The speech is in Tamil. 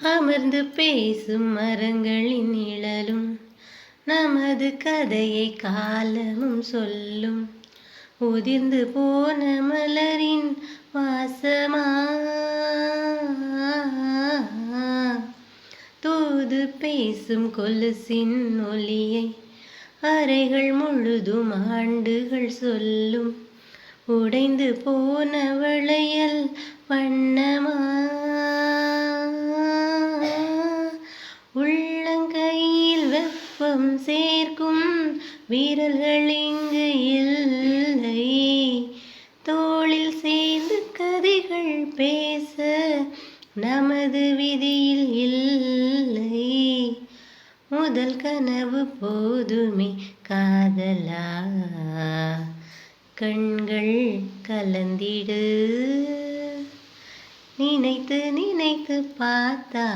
அமர்ந்து பேசும் மரங்களின் நிழலும் நமது கதையை காலமும் சொல்லும். உதிர்ந்து போன மலரின் வாசமா தூது பேசும் கொலுசின் ஒலியை அறைகள் முழுதும் ஆண்டுகள் சொல்லும். உடைந்து போன வளையல் வண்ணமா உள்ளங்கையில் வெப்பம் சேர்க்கும் வீரர்கள் இங்கு இல்லை. தோளில் சேர்ந்து கதைகள் பேச நமது விதியில் இல்லை. முதல் கனவு போதுமே காதலா, கண்கள் கலந்திடு, நினைத்து நினைத்து பார்த்தா